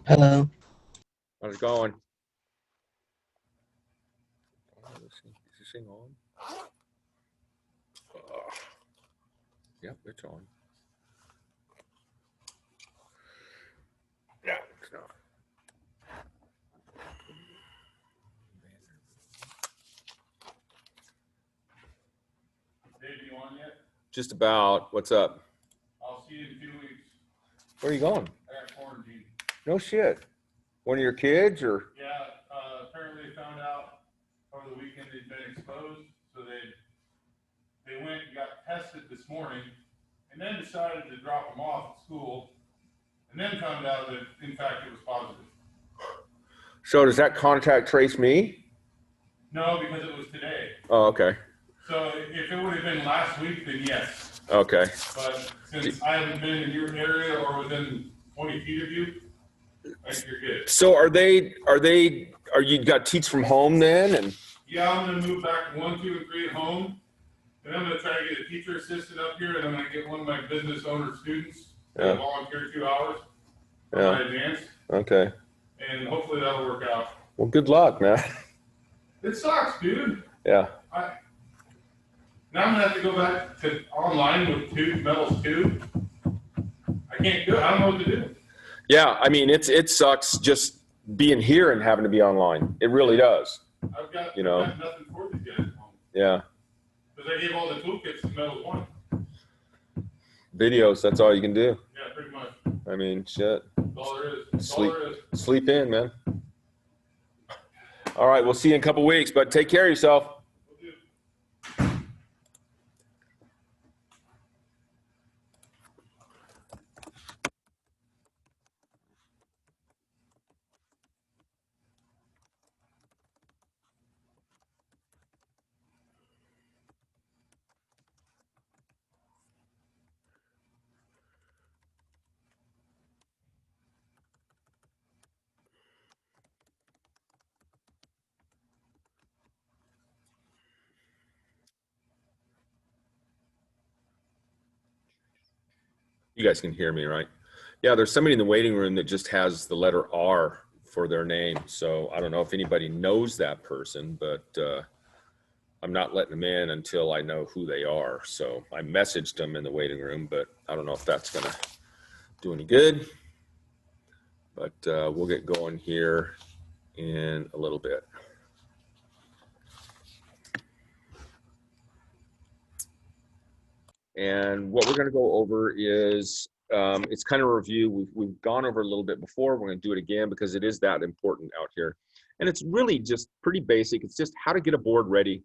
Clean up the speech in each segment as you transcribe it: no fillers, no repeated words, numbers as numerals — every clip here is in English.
Hello. How's it going? Is this thing on? Yep, it's on. No, it's not. Dave, you on yet? Just about. What's up? I'll see you in 2 weeks. Where are you going? I got quarantine. No shit. One of your kids or? Yeah, apparently they found out over the weekend they'd been exposed, so they went and got tested this morning, and then decided to drop them off at school, and then found out that in fact it was positive. So does that contact trace me? No, because it was today. Oh, okay. So if it would have been last week, then yes. Okay. But since I haven't been in your area or within 20 feet of you, I think you're good. So are you got teach from home then? And Yeah, I'm gonna move back 1, 2, and 3 at home. And I'm gonna try to get a teacher assistant up here, and I'm gonna get one of my business owner students to volunteer 2 hours for my advance, Okay. and hopefully that'll work out. Well, good luck, man. It sucks, dude. Yeah. Now I'm gonna have to go back to online with metals too. I can't do it. I don't know what to do. Yeah, I mean it sucks just being here and having to be online. It really does. I've got You know. I've got nothing for these guys at home Yeah. because I gave all the toolkits to metals one. Videos, that's all you can do. Yeah, pretty much. I mean, shit. That's all there is. That's all there is. Sleep in, man. All right, we'll see you in a couple weeks, but take care of yourself. Will do. You guys can hear me, right? Yeah, there's somebody in the waiting room that just has the letter R for their name. So I don't know if anybody knows that person, but I'm not letting them in until I know who they are. So I messaged them in the waiting room, but I don't know if that's going to do any good. But we'll get going here in a little bit. And what we're going to go over is it's kind of a review. We've gone over a little bit before. We're going to do it again because it is that important out here. And it's really just pretty basic. It's just how to get a board ready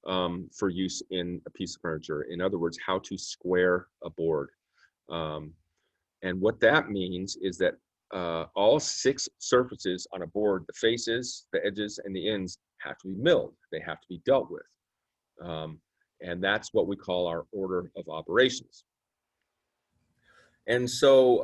for use in a piece of furniture. In other words, how to square a board. And what that means is that all 6 surfaces on a board, the faces, the edges, and the ends have to be milled. They have to be dealt with. And that's what we call our order of operations. And so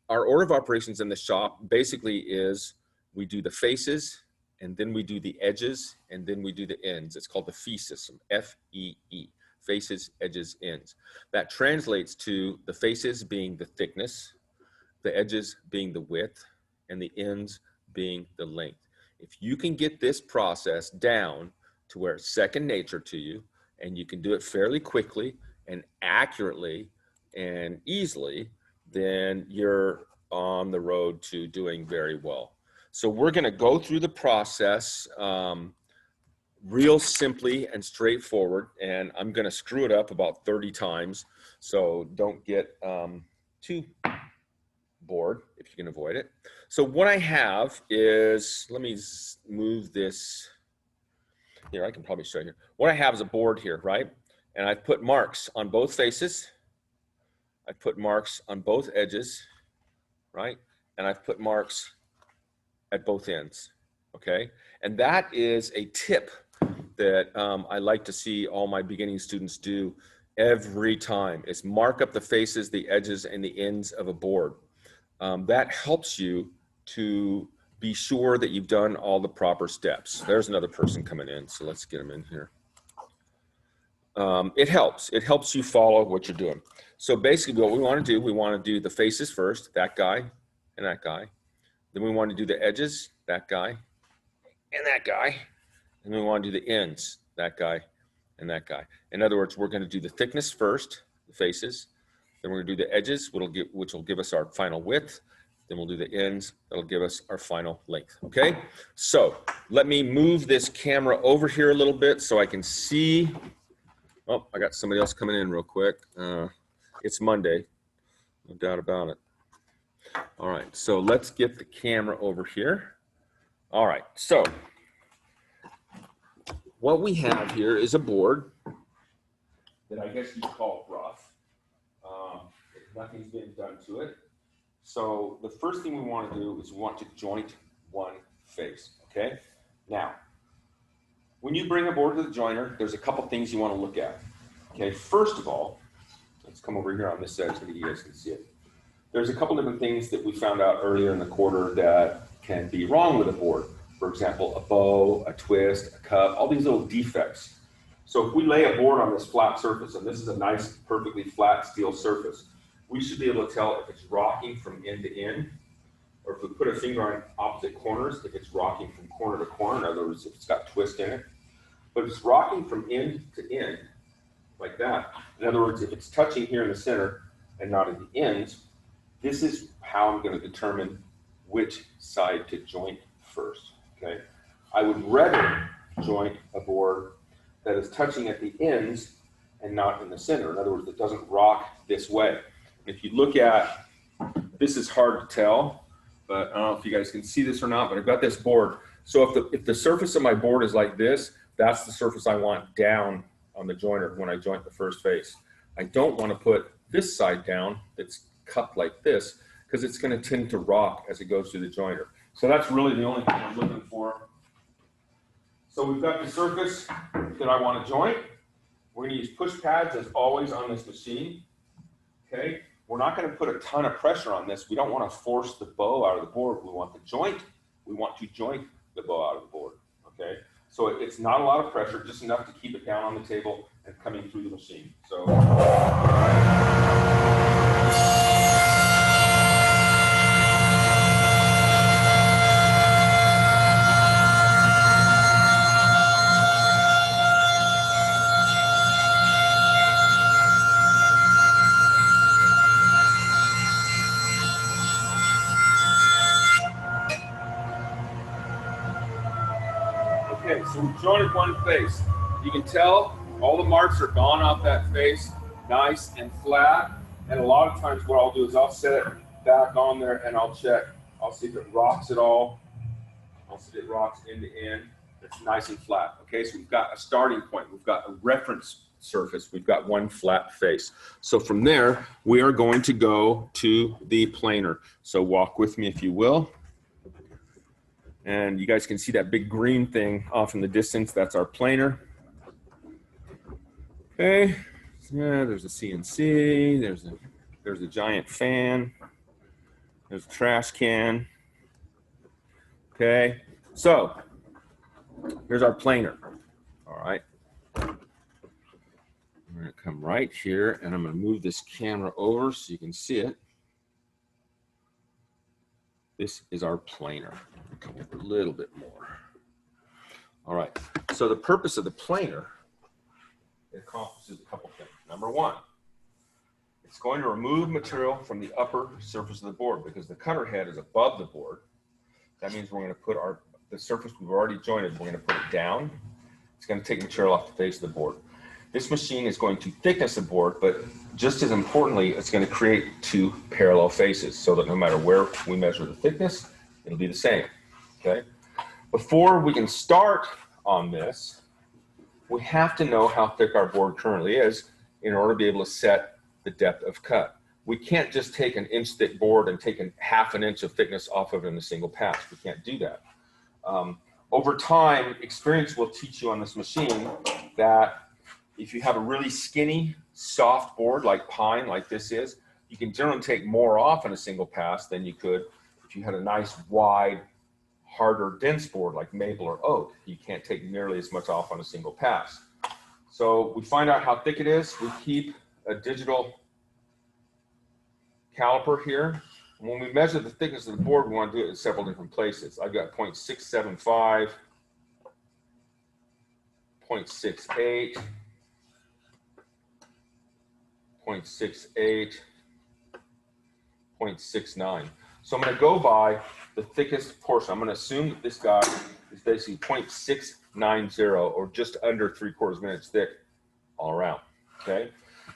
our order of operations in the shop basically is we do the faces, and then we do the edges, and then we do the ends. It's called the FEE system, F-E-E, faces, edges, ends. That translates to the faces being the thickness, the edges being the width, and the ends being the length. If you can get this process down to where it's second nature to you, and you can do it fairly quickly and accurately and easily, then you're on the road to doing very well. So we're going to go through the process real simply and straightforward, and I'm going to screw it up about 30 times. So don't get too bored if you can avoid it. So what I have is, let me move this. Here, I can probably show you. What I have is a board here, right? And I've put marks on both faces. I've put marks on both edges, right? And I've put marks at both ends, okay? And that is a tip that I like to see all my beginning students do every time, is mark up the faces, the edges, and the ends of a board. That helps you to be sure that you've done all the proper steps. There's another person coming in, so let's get them in here. It helps you follow what you're doing. So basically what we want to do the faces first, that guy and that guy. Then we want to do the edges, that guy and that guy. And then we want to do the ends, that guy and that guy. In other words, we're going to do the thickness first, the faces. Then we're going to do the edges, which will give us our final width. Then we'll do the ends. That'll give us our final length. Okay. So let me move this camera over here a little bit so I can see. Oh, I got somebody else coming in real quick. It's Monday, no doubt about it. All right. So let's get the camera over here. All right. So what we have here is a board that I guess you call rough. Nothing's been done to it. So the first thing we want to do is we want to joint one face, okay? Now, when you bring a board to the joiner, there's a couple things you want to look at, okay? First of all, let's come over here on this side so that you guys can see it. There's a couple different things that we found out earlier in the quarter that can be wrong with a board. For example, a bow, a twist, a cup, all these little defects. So if we lay a board on this flat surface, and this is a nice, perfectly flat steel surface, we should be able to tell if it's rocking from end to end, or if we put a finger on opposite corners, if it's rocking from corner to corner, in other words, if it's got twist in it. But if it's rocking from end to end, like that, in other words, if it's touching here in the center and not at the ends, this is how I'm going to determine which side to joint first, okay? I would rather joint a board that is touching at the ends and not in the center. In other words, it doesn't rock this way. If you look at, this is hard to tell, but I don't know if you guys can see this or not, but I've got this board. So if the surface of my board is like this, that's the surface I want down on the joiner when I joint the first face. I don't want to put this side down that's cupped like this, because it's going to tend to rock as it goes through the joiner. So that's really the only thing I'm looking for. So we've got the surface that I want to joint. We're going to use push pads as always on this machine, okay? We're not going to put a ton of pressure on this. We don't want to force the bow out of the board. We want to joint the bow out of the board, okay? So it's not a lot of pressure, just enough to keep it down on the table and coming through the machine. So. Okay, so we jointed one face. You can tell all the marks are gone off that face, nice and flat. And a lot of times what I'll do is I'll set it back on there and I'll check. I'll see if it rocks at all. I'll see if it rocks end to end. It's nice and flat. Okay, so we've got a starting point. We've got a reference surface. We've got one flat face. So from there, we are going to go to the planer. So walk with me if you will. And you guys can see that big green thing off in the distance. That's our planer. Okay. Yeah, there's a CNC. There's a giant fan. There's a trash can. Okay. So here's our planer. All right. I'm going to come right here and I'm going to move this camera over so you can see it. This is our planer. Come over a little bit more. All right. So the purpose of the planer accomplishes a couple things. Number one, it's going to remove material from the upper surface of the board because the cutter head is above the board. That means we're going to put the surface we've already jointed, we're going to put it down. It's going to take material off the face of the board. This machine is going to thickness the board, but just as importantly, it's going to create two parallel faces so that no matter where we measure the thickness, it'll be the same. Okay. Before we can start on this, we have to know how thick our board currently is in order to be able to set the depth of cut. We can't just take an inch thick board and take half an inch of thickness off of it in a single pass. We can't do that. Over time, experience will teach you on this machine that if you have a really skinny, soft board like pine, like this is, you can generally take more off in a single pass than you could if you had a nice, wide, harder, dense board like maple or oak. You can't take nearly as much off on a single pass. So we find out how thick it is. We keep a digital caliper here When we measure the thickness of the board, we want to do it in several different places. I've got 0.675, 0.68, 0.68, 0.69. So I'm going to go by the thickest portion. I'm going to assume that this guy is basically 0.690 or just under 3/4 inch thick all around. Okay.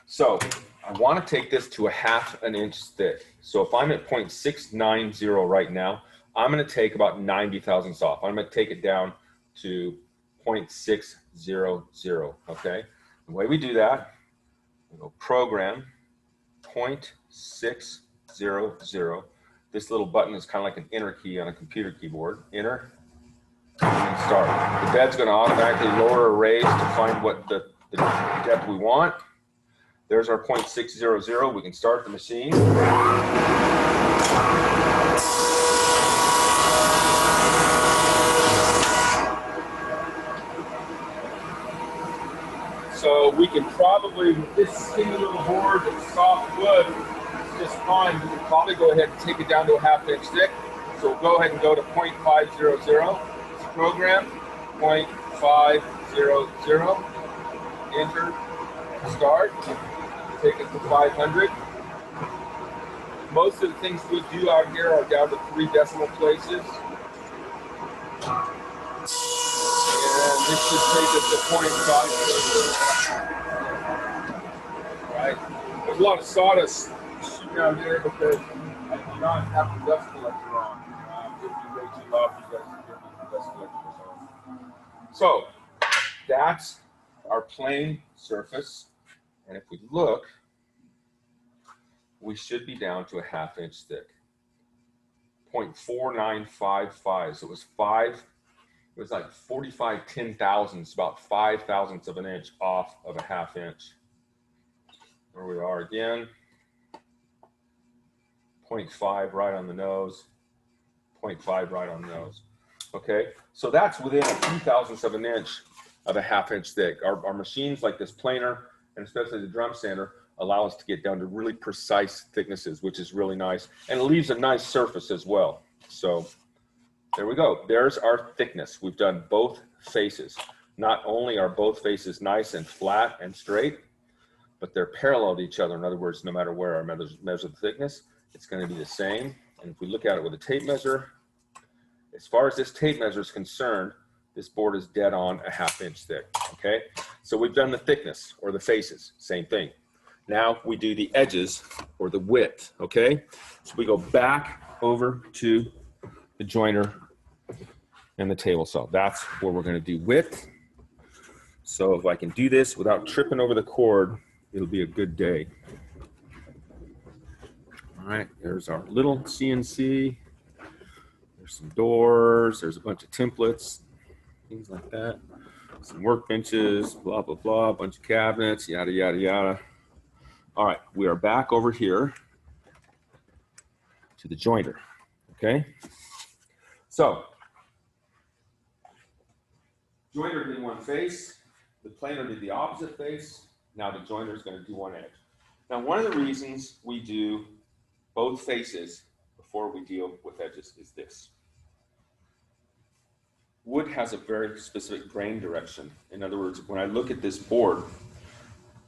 So I want to take this to 1/2 inch thick. So if I'm at 0.690 right now, I'm going to take about 90 thousandths off. I'm going to take it down to 0.600. Okay. The way we do that, we go program 0.600. This little button is kind of like an enter key on a computer keyboard. Enter and start. The bed's going to automatically lower or raise to find what the depth we want. There's our 0.600. We can start the machine. So we can probably, with this skinny little board that's soft wood, it's just fine. We can probably go ahead and take it down to 1/2 inch thick. So we'll go ahead and go to 0.500. It's program 0.500. Enter. Start. Take it to 500. Most of the things we do out here are down to 3 decimal places. And this should take us to 0.5. Right? There's a lot of sawdust shooting out here because I do not have the dust collector on. If you way too loud, you guys can get the dust collector on. So that's our plane surface. And if we look, we should be down to 1/2 inch thick. 0.4955. So it was like 45 10,000ths, about 5 thousandths of an inch off of 1/2 inch. There we are again. 0.5 right on the nose. 0.5 right on the nose. Okay, so that's within a few thousandths of an inch of 1/2 inch thick. Our machines like this planer, and especially the drum sander, allow us to get down to really precise thicknesses, which is really nice. And it leaves a nice surface as well. So there we go. There's our thickness. We've done both faces. Not only are both faces nice and flat and straight, but they're parallel to each other. In other words, no matter where I measure the thickness, it's going to be the same. And if we look at it with a tape measure, as far as this tape measure is concerned, this board is dead on 1/2 inch thick. Okay, so we've done the thickness or the faces, same thing. Now we do the edges or the width. Okay, so we go back over to the joiner and the table saw. That's where we're going to do width. So if I can do this without tripping over the cord, it'll be a good day. All right, there's our little CNC. There's some doors. There's a bunch of templates, things like that. Some workbenches, blah, blah, blah, a bunch of cabinets, yada, yada, yada. All right, we are back over here to the jointer, okay? So, jointer did one face, the planer did the opposite face, now the jointer is going to do one edge. Now, one of the reasons we do both faces before we deal with edges is this. Wood has a very specific grain direction. In other words, when I look at this board,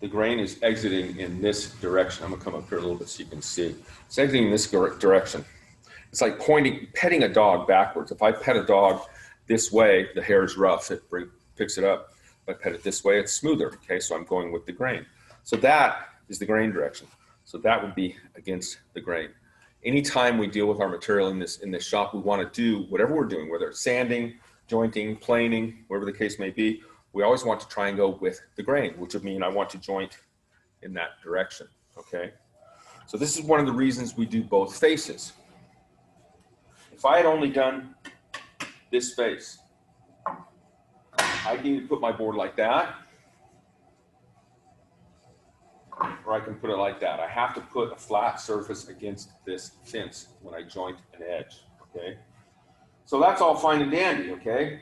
the grain is exiting in this direction. I'm gonna come up here a little bit so you can see. It's exiting in this direction. It's like petting a dog backwards. If I pet a dog this way, the hair is rough, it picks it up. If I pet it this way, it's smoother, okay? So I'm going with the grain. So that is the grain direction. So that would be against the grain. Anytime we deal with our material in this shop, we wanna do whatever we're doing, whether it's sanding, jointing, planing, whatever the case may be, we always want to try and go with the grain, which would mean I want to joint in that direction, okay? So this is one of the reasons we do both faces. If I had only done this face, I can either put my board like that, or I can put it like that. I have to put a flat surface against this fence when I joint an edge, okay? So that's all fine and dandy, okay?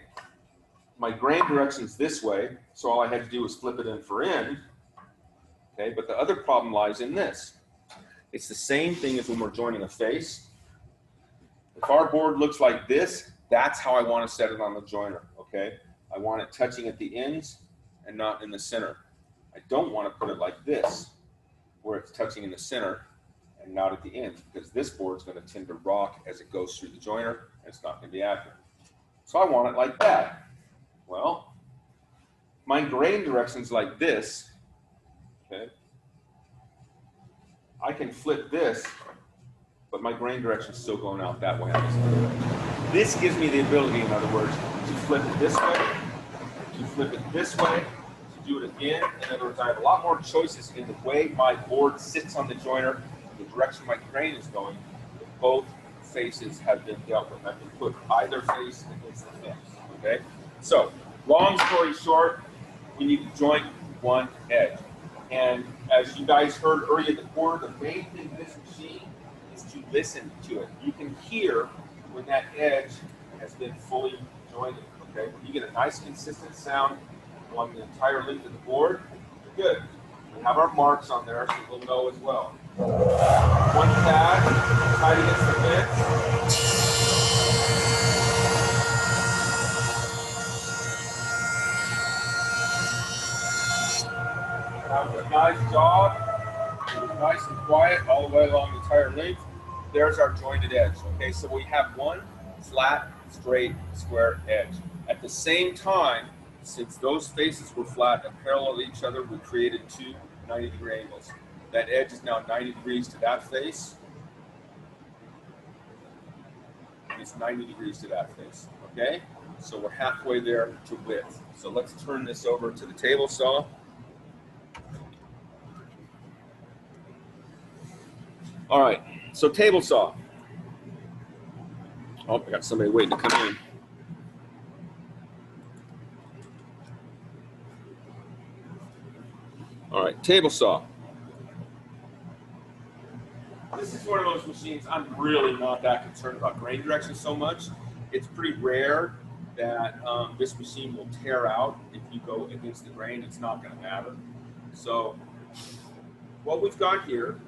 My grain direction is this way, so all I had to do was flip it in for in, okay? But the other problem lies in this. It's the same thing as when we're joining a face. If our board looks like this, that's how I want to set it on the joiner, okay? I want it touching at the ends and not in the center. I don't want to put it like this, where it's touching in the center and not at the ends, because this board's going to tend to rock as it goes through the joiner, and it's not going to be accurate. So I want it like that. Well, my grain direction's like this, okay? I can flip this, but my grain direction's still going out that way. This gives me the ability, in other words, to flip it this way, to flip it this way, to do it again. In other words, I have a lot more choices in the way my board sits on the joiner, the direction my grain is going. Both faces have been dealt with. I can put either face against the fence, okay? So, long story short, we need to joint one edge. And as you guys heard earlier in the quarter, the main thing in this machine is to listen to it. You can hear when that edge has been fully jointed, okay? When you get a nice consistent sound along the entire length of the board, you're good. We have our marks on there, so we'll know as well. One pad, tight against the fence. Have a nice job. It was nice and quiet all the way along the entire length. There's our jointed edge. Okay, so we have one flat, straight, square edge. At the same time, since those faces were flat and parallel to each other, we created two 90-degree angles. That edge is now 90 degrees to that face. It's 90 degrees to that face. Okay, so we're halfway there to width. So let's turn this over to the table saw. All right, so table saw. Oh, I got somebody waiting to come in. All right, table saw. This is one of those machines I'm really not that concerned about grain direction so much. It's pretty rare that this machine will tear out if you go against the grain. It's not going to matter. So what we've got here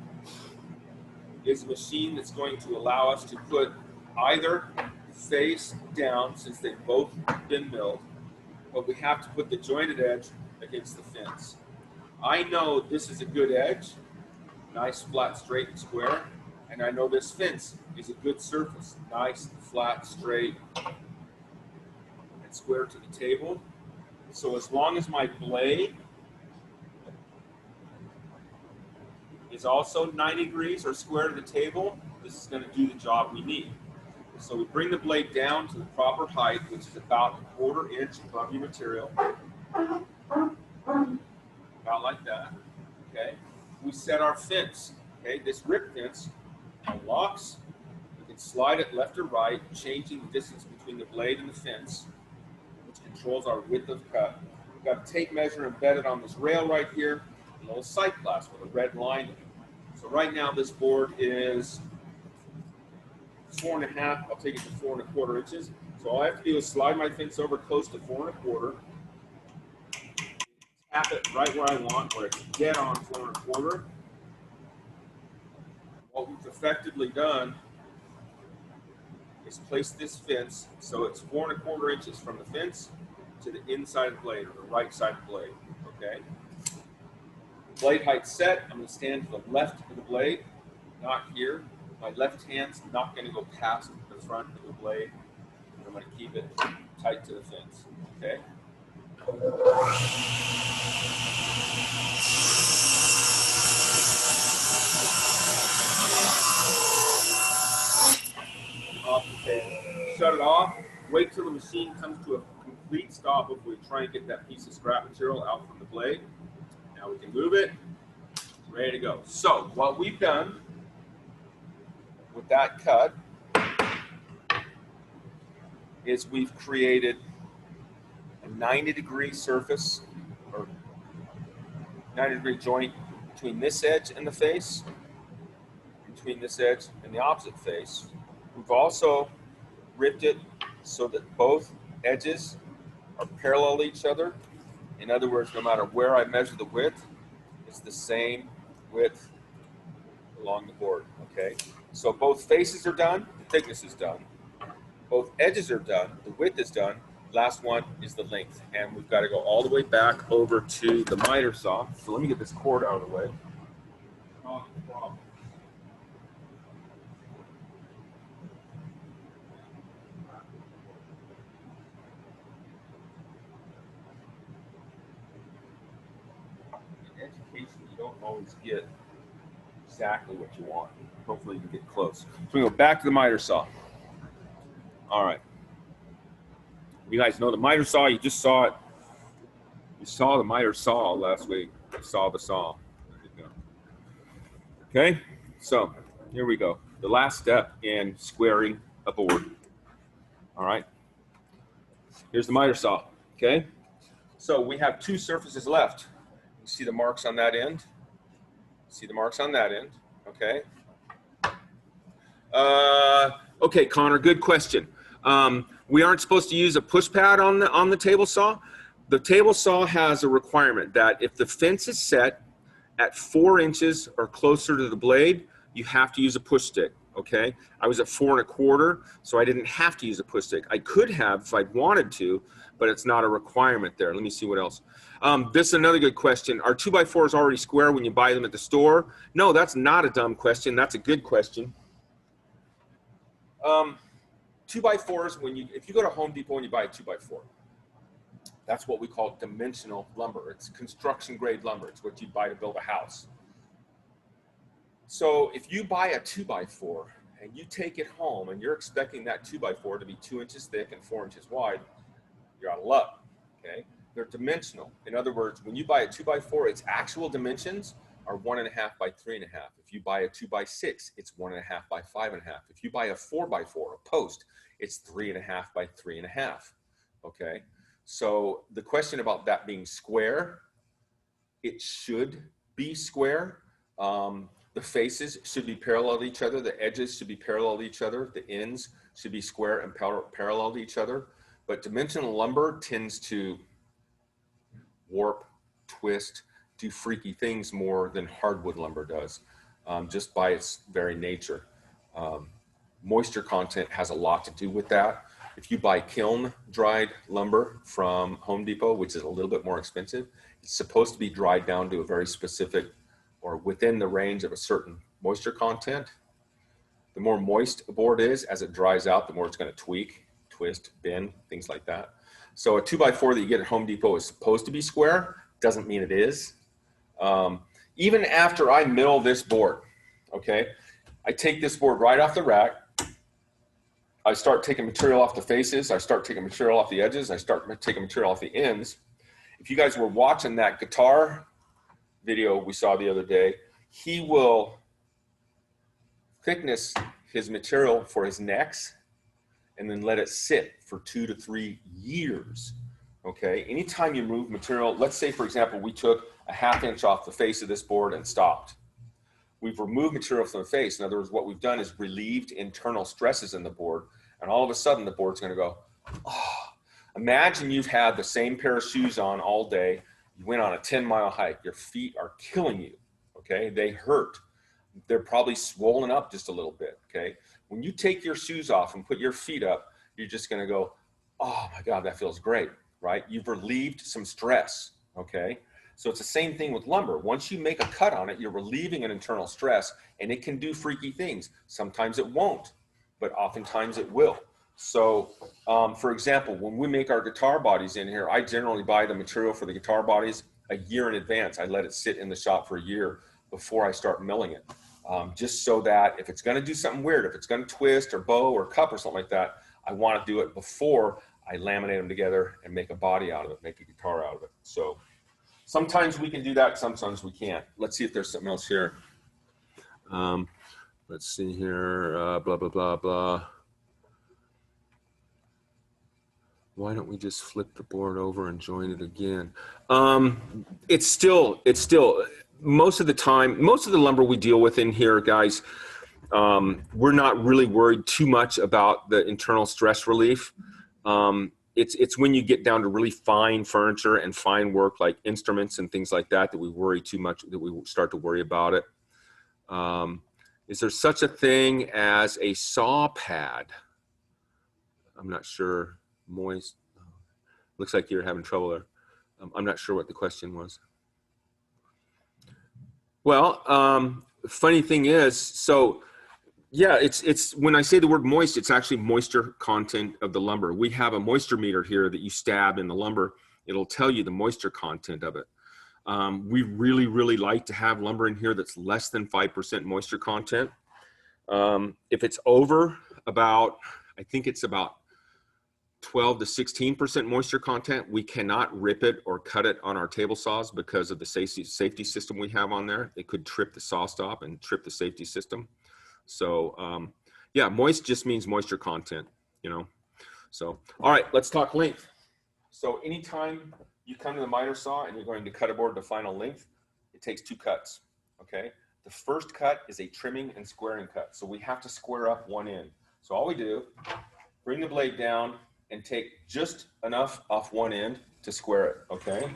is a machine that's going to allow us to put either face down, since they've both been milled, but we have to put the jointed edge against the fence. I know this is a good edge, nice, flat, straight, and square, and I know this fence is a good surface, nice, flat, straight, and square to the table. So as long as my blade is also 90 degrees or square to the table, this is going to do the job we need. So we bring the blade down to the proper height, which is about a 1/4 inch above your material. About like that, okay? We set our fence, okay? This rip fence unlocks. We can slide it left or right, changing the distance between the blade and the fence, which controls our width of cut. We've got a tape measure embedded on this rail right here, a little sight glass with a red line in it. So right now this board is 4.5, I'll take it to 4 1/4 inches. So all I have to do is slide my fence over close to 4 1/4, tap it right where I want, where it's dead on 4 1/4. What we've effectively done is place this fence so it's 4 1/4 inches from the fence to the inside of the blade, or the right side of the blade, okay? Blade height set, I'm going to stand to the left of the blade, not here. My left hand's not going to go past the front of the blade. I'm going to keep it tight to the fence, okay? Off the table. Shut it off. Wait till the machine comes to a complete stop before we try and get that piece of scrap material out from the blade. Now we can move it. Ready to go. So what we've done with that cut is we've created a 90-degree surface, or 90-degree joint between this edge and the face, between this edge and the opposite face. We've also ripped it so that both edges are parallel to each other. In other words, no matter where I measure the width, it's the same width along the board, okay? So both faces are done, the thickness is done. Both edges are done, the width is done. Last one is the length. And we've got to go all the way back over to the miter saw. So let me get this cord out of the way. In education, you don't always get exactly what you want. Hopefully you can get close. So we go back to the miter saw. All right. You guys know the miter saw, you just saw it. You saw the miter saw last week. You saw the saw. There you go. Okay, so here we go. The last step in squaring a board. All right. Here's the miter saw. Okay. So we have two surfaces left. You see the marks on that end? See the marks on that end. Okay. Okay, Connor, good question. We aren't supposed to use a push pad on the table saw. The table saw has a requirement that if the fence is set at 4 inches or closer to the blade, you have to use a push stick. Okay, I was at 4 1/4, so I didn't have to use a push stick. I could have if I'd wanted to, but it's not a requirement there. Let me see what else. This is another good question. Are 2x4s already square when you buy them at the store? No, that's not a dumb question. That's a good question. 2x4s, if you go to Home Depot and you buy a 2x4, that's what we call dimensional lumber. It's construction grade lumber. It's what you buy to build a house. So if you buy a 2x4 and you take it home and you're expecting that 2x4 to be 2 inches thick and 4 inches wide, you're out of luck. Okay, they're dimensional. In other words, when you buy a 2x4, its actual dimensions are 1.5 by 3.5. If you buy a 2x6, it's 1.5 by 5.5. If you buy a 4x4, a post, it's 3.5 by 3.5. Okay, so the question about that being square, it should be square. The faces should be parallel to each other. The edges should be parallel to each other. The ends should be square and parallel to each other. But dimensional lumber tends to warp, twist, do freaky things more than hardwood lumber does, just by its very nature. Moisture content has a lot to do with that. If you buy kiln dried lumber from Home Depot, which is a little bit more expensive, it's supposed to be dried down to a very specific or within the range of a certain moisture content. The more moist a board is, as it dries out, the more it's going to tweak, twist, bend, things like that. So a 2x4 that you get at Home Depot is supposed to be square, doesn't mean it is. Even after I mill this board, okay, I take this board right off the rack. I start taking material off the faces. I start taking material off the edges. I start taking material off the ends. If you guys were watching that guitar video we saw the other day, he will thickness his material for his necks and then let it sit for 2 to 3 years. Okay, anytime you move material, let's say for example, we took a 1/2 inch off the face of this board and stopped. We've removed material from the face. In other words, what we've done is relieved internal stresses in the board, and all of a sudden the board's gonna go, oh. Imagine you've had the same pair of shoes on all day. You went on a 10-mile hike. Your feet are killing you, okay? They hurt. They're probably swollen up just a little bit, okay? When you take your shoes off and put your feet up, you're just gonna go, oh my God, that feels great, right? You've relieved some stress, okay? So it's the same thing with lumber. Once you make a cut on it, you're relieving an internal stress, and it can do freaky things. Sometimes it won't, but oftentimes it will. So for example, when we make our guitar bodies in here, I generally buy the material for the guitar bodies a year in advance. I let it sit in the shop for a year before I start milling it. Just so that if it's gonna do something weird, if it's gonna twist or bow or cup or something like that, I wanna do it before I laminate them together and make a body out of it, make a guitar out of it. So sometimes we can do that, sometimes we can't. Let's see if there's something else here. Let's see here, blah, blah, blah, blah. Why don't we just flip the board over and join it again? It's still, most of the time, most of the lumber we deal with in here, guys, we're not really worried too much about the internal stress relief. It's when you get down to really fine furniture and fine work like instruments and things like that, that we worry too much, that we start to worry about it. Is there such a thing as a saw pad? I'm not sure. Moist. Looks like you're having trouble there. I'm not sure what the question was. Well, funny thing is, so yeah, it's when I say the word moist, it's actually moisture content of the lumber. We have a moisture meter here that you stab in the lumber. It'll tell you the moisture content of it. We really, really like to have lumber in here that's less than 5% moisture content. If it's over about, I think it's about 12 to 16% moisture content, we cannot rip it or cut it on our table saws because of the safety system we have on there. It could trip the saw stop and trip the safety system. So yeah, moist just means moisture content, you know. So, all right, let's talk length. So anytime you come to the miter saw and you're going to cut a board to final length, it takes 2 cuts, okay? The first cut is a trimming and squaring cut. So we have to square up one end. So all we do, bring the blade down and take just enough off one end to square it, okay?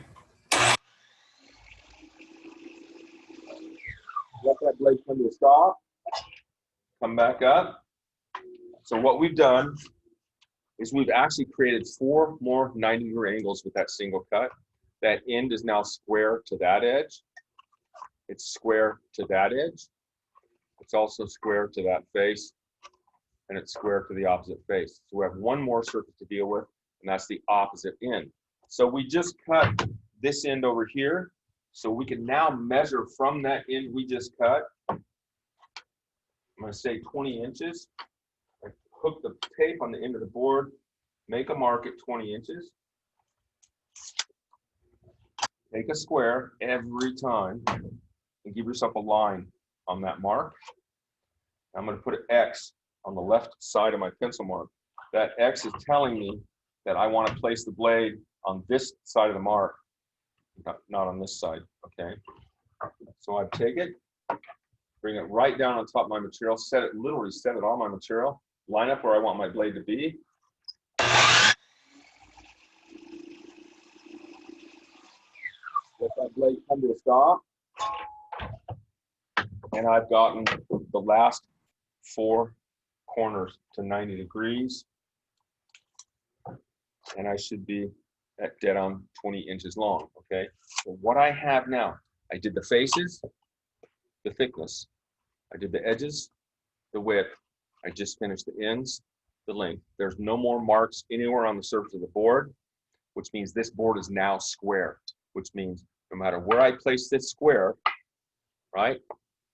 Let that blade come to a stop, come back up. So what we've done is we've actually created 4 more 90-degree angles with that single cut. That end is now square to that edge. It's square to that edge. It's also square to that face, and it's square to the opposite face. So we have one more surface to deal with, and that's the opposite end. So we just cut this end over here, so we can now measure from that end we just cut. I'm going to say 20 inches. I hook the tape on the end of the board, make a mark at 20 inches. Take a square every time and give yourself a line on that mark. I'm going to put an X on the left side of my pencil mark. That X is telling me that I want to place the blade on this side of the mark, not on this side, okay? So I take it, bring it right down on top of my material, set it, literally set it on my material, line up where I want my blade to be. Let that blade come to a stop. And I've gotten the last 4 corners to 90 degrees. And I should be at dead on 20 inches long, okay? So what I have now, I did the faces, the thickness. I did the edges, the width. I just finished the ends, the length. There's no more marks anywhere on the surface of the board, which means this board is now square, which means no matter where I place this square, right,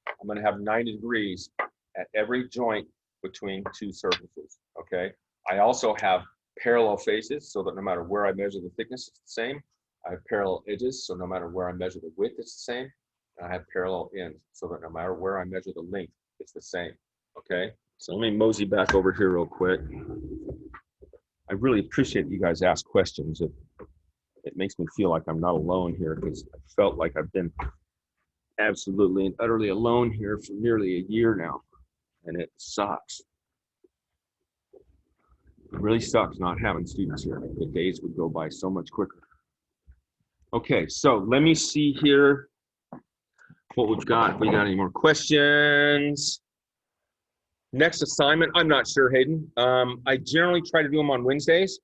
I'm going to have 90 degrees at every joint between 2 surfaces, okay? I also have parallel faces so that no matter where I measure the thickness, it's the same. I have parallel edges, so no matter where I measure the width, it's the same. And I have parallel ends, so that no matter where I measure the length, it's the same, okay? So let me mosey back over here real quick. I really appreciate you guys ask questions. It makes me feel like I'm not alone here, because I felt like I've been absolutely and utterly alone here for nearly a year now, and it sucks. It really sucks not having students here. The days would go by so much quicker. Okay, so let me see here what we've got. If we got any more questions? Next assignment, I'm not sure, Hayden. I generally try to do them on Wednesdays,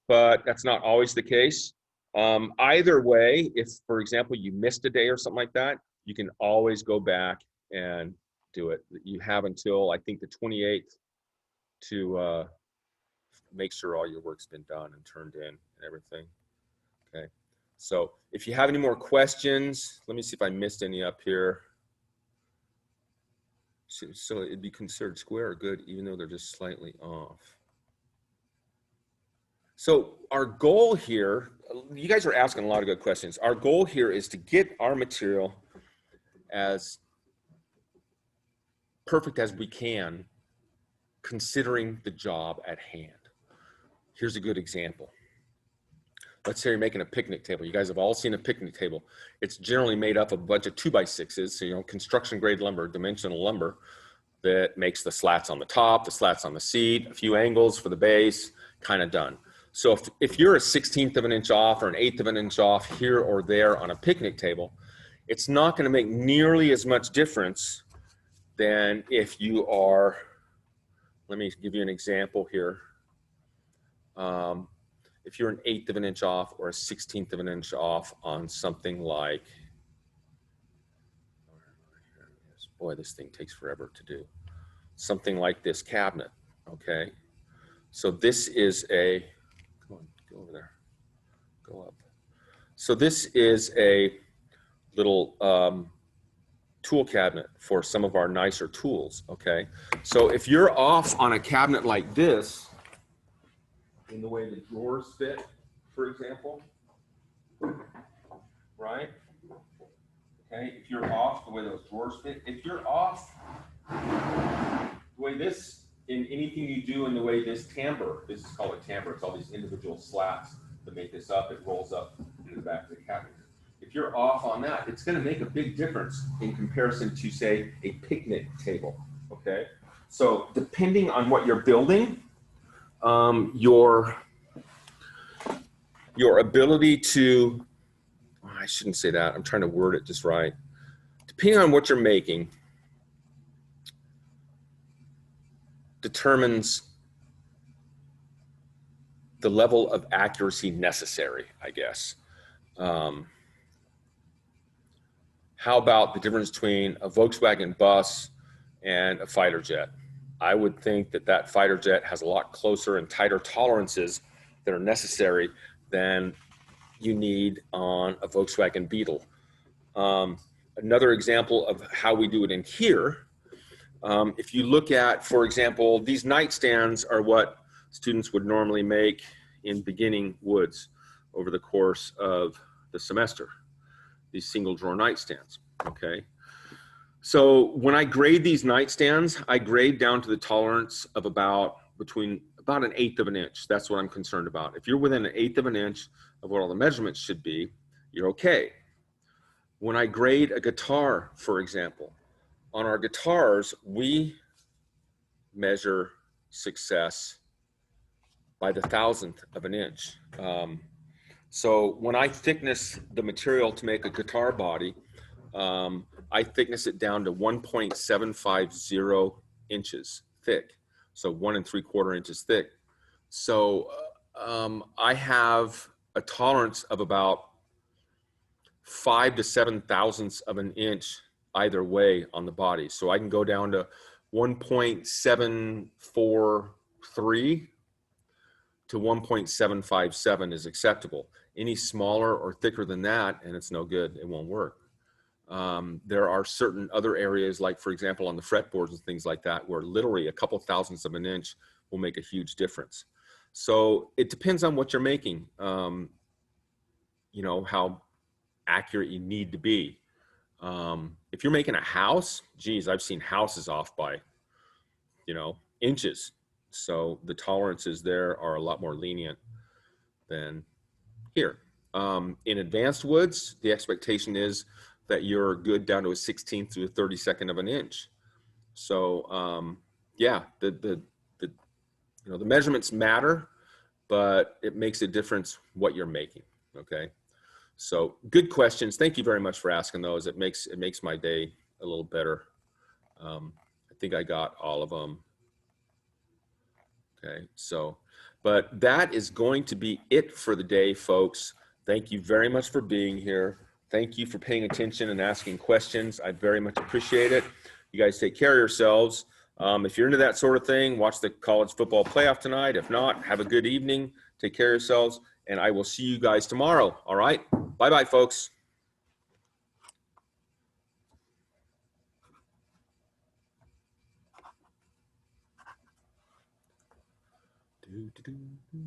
but that's not always the case. Either way, if, for example, you missed a day or something like that, you can always go back and do it. You have until, I think, the 28th to make sure all your work's been done and turned in and everything. Okay, so if you have any more questions, let me see if I missed any up here. So it'd be considered square or good, even though they're just slightly off. So our goal here, you guys are asking a lot of good questions. Our goal here is to get our material as perfect as we can, considering the job at hand. Here's a good example. Let's say you're making a picnic table. You guys have all seen a picnic table. It's generally made up of a bunch of 2x6s, so, you know, construction grade lumber, dimensional lumber, that makes the slats on the top, the slats on the seat, a few angles for the base, kind of done. So if you're a 1/16 of an inch off or an 1/8 of an inch off here or there on a picnic table, it's not going to make nearly as much difference than if you are, let me give you an example here. If you're an 1/8 of an inch off or a 1/16 of an inch off on something like, boy, this thing takes forever to do. Something like this cabinet, okay? So this is a, come on, go over there, go up. So this is a little tool cabinet for some of our nicer tools, okay? So if you're off on a cabinet like this, in the way the drawers fit, for example, right? Okay, if you're off the way those drawers fit, if you're off the way this, in anything you do in the way this timbre, this is called a timbre, it's all these individual slats that make this up, it rolls up into the back of the cabinet. If you're off on that, it's going to make a big difference in comparison to, say, a picnic table, okay? So depending on what you're building, your ability to, I shouldn't say that, I'm trying to word it just right. Depending on what you're making, determines the level of accuracy necessary, I guess. How about the difference between a Volkswagen bus and a fighter jet? I would think that that fighter jet has a lot closer and tighter tolerances that are necessary than you need on a Volkswagen Beetle. Another example of how we do it in here, if you look at, for example, these nightstands are what students would normally make in beginning woods over the course of the semester, these single drawer nightstands, okay? So when I grade these nightstands, I grade down to the tolerance of about an 1/8 of an inch. That's what I'm concerned about. If you're within an 1/8 of an inch of what all the measurements should be, you're okay. When I grade a guitar, for example, on our guitars, we measure success by the 1,000th of an inch. So when I thickness the material to make a guitar body, I thickness it down to 1.750 inches thick. So 1 3/4 inches thick. So I have a tolerance of about 5 to 7 thousandths of an inch either way on the body. So I can go down to 1.743 to 1.757 is acceptable. Any smaller or thicker than that, and it's no good, it won't work. There are certain other areas, like for example, on the fretboards and things like that, where literally a couple thousandths of an inch will make a huge difference. So it depends on what you're making, you know, how accurate you need to be. If you're making a house, geez, I've seen houses off by, you know, inches. So the tolerances there are a lot more lenient than here. In advanced woods, the expectation is that you're good down to a 1/16 to a 32nd of an inch. So yeah, the you know, the measurements matter, but it makes a difference what you're making. Okay. So good questions. Thank you very much for asking those. It makes my day a little better. I think I got all of them. Okay, so, but that is going to be it for the day, folks. Thank you very much for being here. Thank you for paying attention and asking questions. I very much appreciate it. You guys take care of yourselves. If you're into that sort of thing, watch the college football playoff tonight. If not, have a good evening. Take care of yourselves, and I will see you guys tomorrow. All right? Bye-bye, folks. Do, do, do, do.